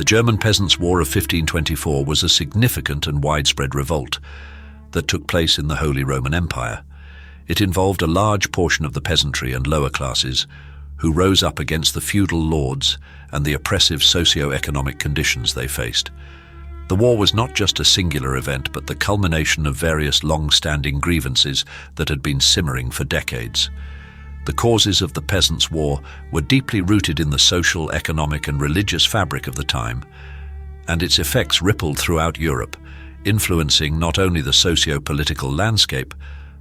The German Peasants' War of 1524 was a significant and widespread revolt that took place in the Holy Roman Empire. It involved a large portion of the peasantry and lower classes who rose up against the feudal lords and the oppressive socio-economic conditions they faced. The war was not just a singular event, but the culmination of various long-standing grievances that had been simmering for decades. The causes of the Peasants' War were deeply rooted in the social, economic, and religious fabric of the time, and its effects rippled throughout Europe, influencing not only the socio-political landscape,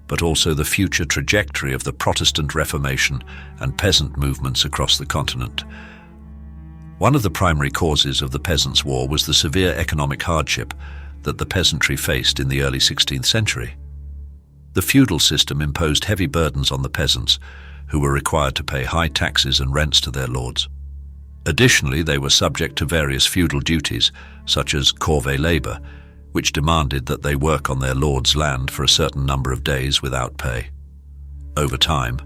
but also the future trajectory of the Protestant Reformation and peasant movements across the continent. One of the primary causes of the Peasants' War was the severe economic hardship that the peasantry faced in the early 16th century. The feudal system imposed heavy burdens on the peasants, who were required to pay high taxes and rents to their lords. Additionally, they were subject to various feudal duties, such as corvée labor, which demanded that they work on their lord's land for a certain number of days without pay. Over time,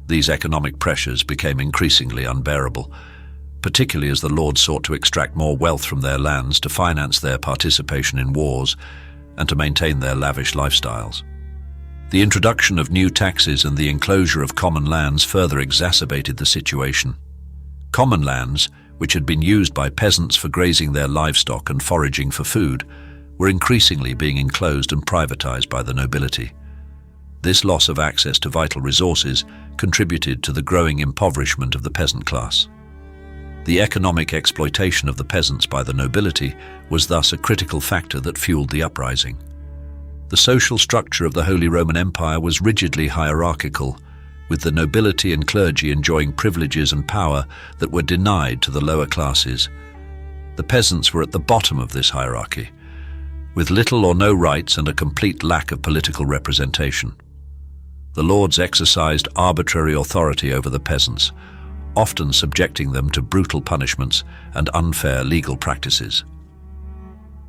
these economic pressures became increasingly unbearable, particularly as the lords sought to extract more wealth from their lands to finance their participation in wars and to maintain their lavish lifestyles. The introduction of new taxes and the enclosure of common lands further exacerbated the situation. Common lands, which had been used by peasants for grazing their livestock and foraging for food, were increasingly being enclosed and privatized by the nobility. This loss of access to vital resources contributed to the growing impoverishment of the peasant class. The economic exploitation of the peasants by the nobility was thus a critical factor that fueled the uprising. The social structure of the Holy Roman Empire was rigidly hierarchical, with the nobility and clergy enjoying privileges and power that were denied to the lower classes. The peasants were at the bottom of this hierarchy, with little or no rights and a complete lack of political representation. The lords exercised arbitrary authority over the peasants, often subjecting them to brutal punishments and unfair legal practices.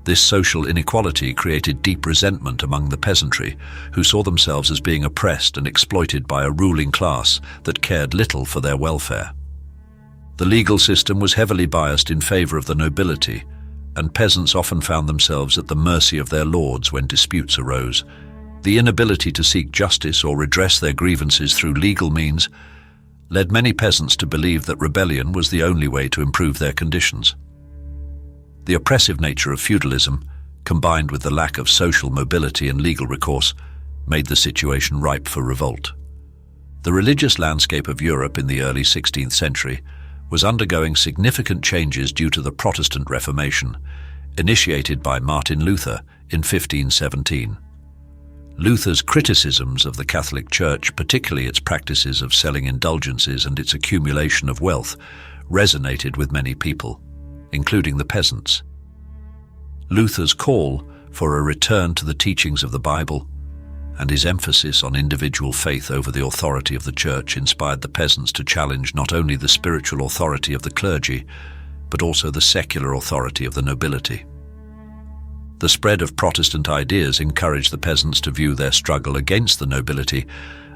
This social inequality created deep resentment among the peasantry, who saw themselves as being oppressed and exploited by a ruling class that cared little for their welfare. The legal system was heavily biased in favor of the nobility, and peasants often found themselves at the mercy of their lords when disputes arose. The inability to seek justice or redress their grievances through legal means led many peasants to believe that rebellion was the only way to improve their conditions. The oppressive nature of feudalism, combined with the lack of social mobility and legal recourse, made the situation ripe for revolt. The religious landscape of Europe in the early 16th century was undergoing significant changes due to the Protestant Reformation, initiated by Martin Luther in 1517. Luther's criticisms of the Catholic Church, particularly its practices of selling indulgences and its accumulation of wealth, resonated with many people, including the peasants. Luther's call for a return to the teachings of the Bible and his emphasis on individual faith over the authority of the Church inspired the peasants to challenge not only the spiritual authority of the clergy, but also the secular authority of the nobility. The spread of Protestant ideas encouraged the peasants to view their struggle against the nobility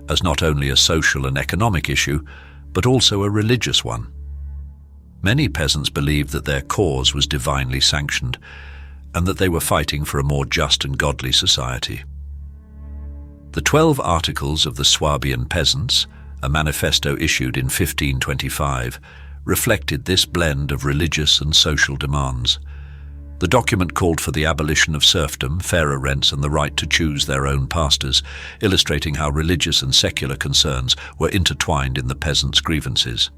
as not only a social and economic issue, but also a religious one. Many peasants believed that their cause was divinely sanctioned and that they were fighting for a more just and godly society. The 12 Articles of the Swabian Peasants, a manifesto issued in 1525, reflected this blend of religious and social demands. The document called for the abolition of serfdom, fairer rents, and the right to choose their own pastors, illustrating how religious and secular concerns were intertwined in the peasants' grievances.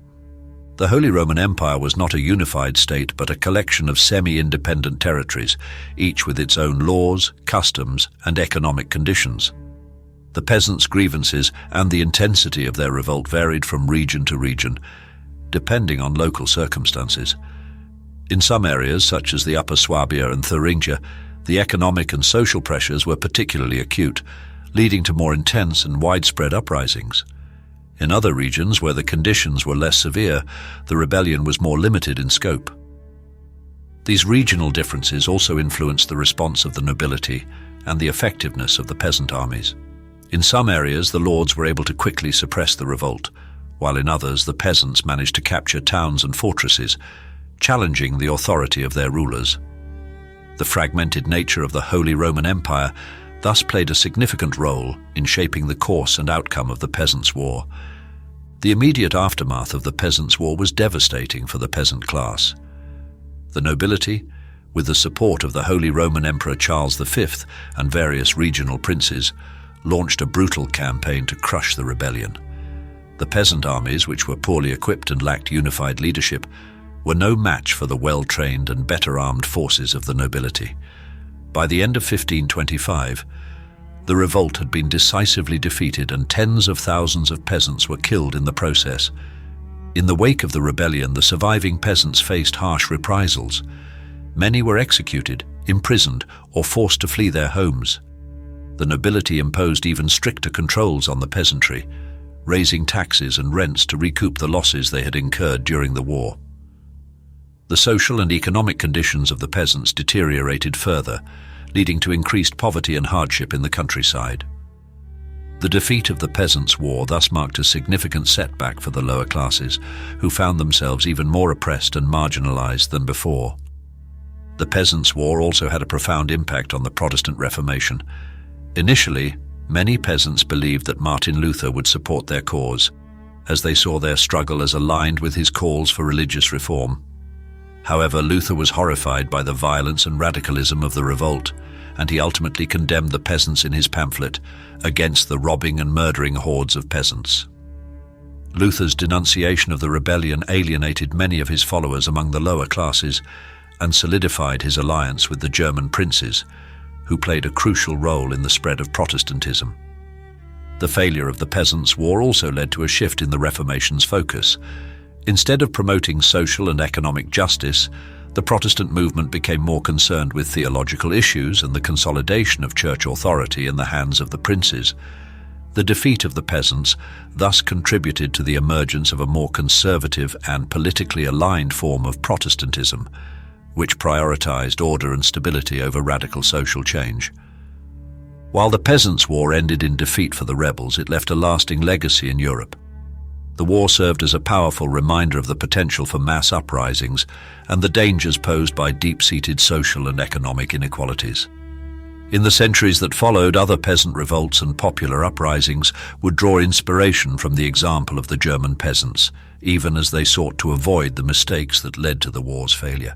The Holy Roman Empire was not a unified state, but a collection of semi-independent territories, each with its own laws, customs, and economic conditions. The peasants' grievances and the intensity of their revolt varied from region to region, depending on local circumstances. In some areas, such as the Upper Swabia and Thuringia, the economic and social pressures were particularly acute, leading to more intense and widespread uprisings. In other regions, where the conditions were less severe, the rebellion was more limited in scope. These regional differences also influenced the response of the nobility and the effectiveness of the peasant armies. In some areas, the lords were able to quickly suppress the revolt, while in others, the peasants managed to capture towns and fortresses, challenging the authority of their rulers. The fragmented nature of the Holy Roman Empire thus played a significant role in shaping the course and outcome of the Peasants' War. The immediate aftermath of the Peasants' War was devastating for the peasant class. The nobility, with the support of the Holy Roman Emperor Charles V and various regional princes, launched a brutal campaign to crush the rebellion. The peasant armies, which were poorly equipped and lacked unified leadership, were no match for the well-trained and better-armed forces of the nobility. By the end of 1525, the revolt had been decisively defeated and tens of thousands of peasants were killed in the process. In the wake of the rebellion, the surviving peasants faced harsh reprisals. Many were executed, imprisoned, or forced to flee their homes. The nobility imposed even stricter controls on the peasantry, raising taxes and rents to recoup the losses they had incurred during the war. The social and economic conditions of the peasants deteriorated further, leading to increased poverty and hardship in the countryside. The defeat of the Peasants' War thus marked a significant setback for the lower classes, who found themselves even more oppressed and marginalized than before. The Peasants' War also had a profound impact on the Protestant Reformation. Initially, many peasants believed that Martin Luther would support their cause, as they saw their struggle as aligned with his calls for religious reform. However, Luther was horrified by the violence and radicalism of the revolt, and he ultimately condemned the peasants in his pamphlet, Against the Robbing and Murdering Hordes of Peasants. Luther's denunciation of the rebellion alienated many of his followers among the lower classes and solidified his alliance with the German princes, who played a crucial role in the spread of Protestantism. The failure of the Peasants' War also led to a shift in the Reformation's focus. Instead of promoting social and economic justice, the Protestant movement became more concerned with theological issues and the consolidation of church authority in the hands of the princes. The defeat of the peasants thus contributed to the emergence of a more conservative and politically aligned form of Protestantism, which prioritized order and stability over radical social change. While the Peasants' War ended in defeat for the rebels, it left a lasting legacy in Europe. The war served as a powerful reminder of the potential for mass uprisings and the dangers posed by deep-seated social and economic inequalities. In the centuries that followed, other peasant revolts and popular uprisings would draw inspiration from the example of the German peasants, even as they sought to avoid the mistakes that led to the war's failure.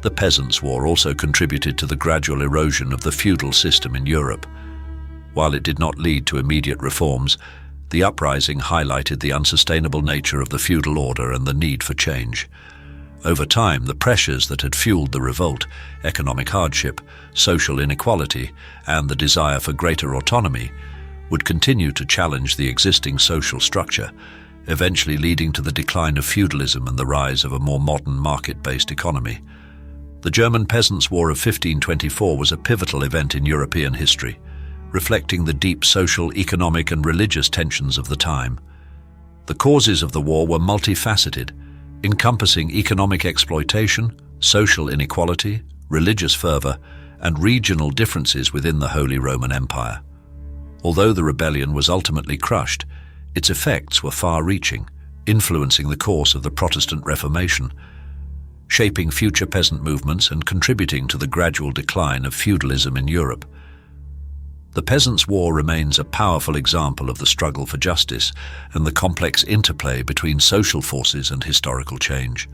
The Peasants' War also contributed to the gradual erosion of the feudal system in Europe. While it did not lead to immediate reforms, the uprising highlighted the unsustainable nature of the feudal order and the need for change. Over time, the pressures that had fueled the revolt, economic hardship, social inequality, and the desire for greater autonomy, would continue to challenge the existing social structure, eventually leading to the decline of feudalism and the rise of a more modern market-based economy. The German Peasants' War of 1524 was a pivotal event in European history, reflecting the deep social, economic, and religious tensions of the time. The causes of the war were multifaceted, encompassing economic exploitation, social inequality, religious fervor, and regional differences within the Holy Roman Empire. Although the rebellion was ultimately crushed, its effects were far-reaching, influencing the course of the Protestant Reformation, shaping future peasant movements and contributing to the gradual decline of feudalism in Europe. The Peasants' War remains a powerful example of the struggle for justice and the complex interplay between social forces and historical change.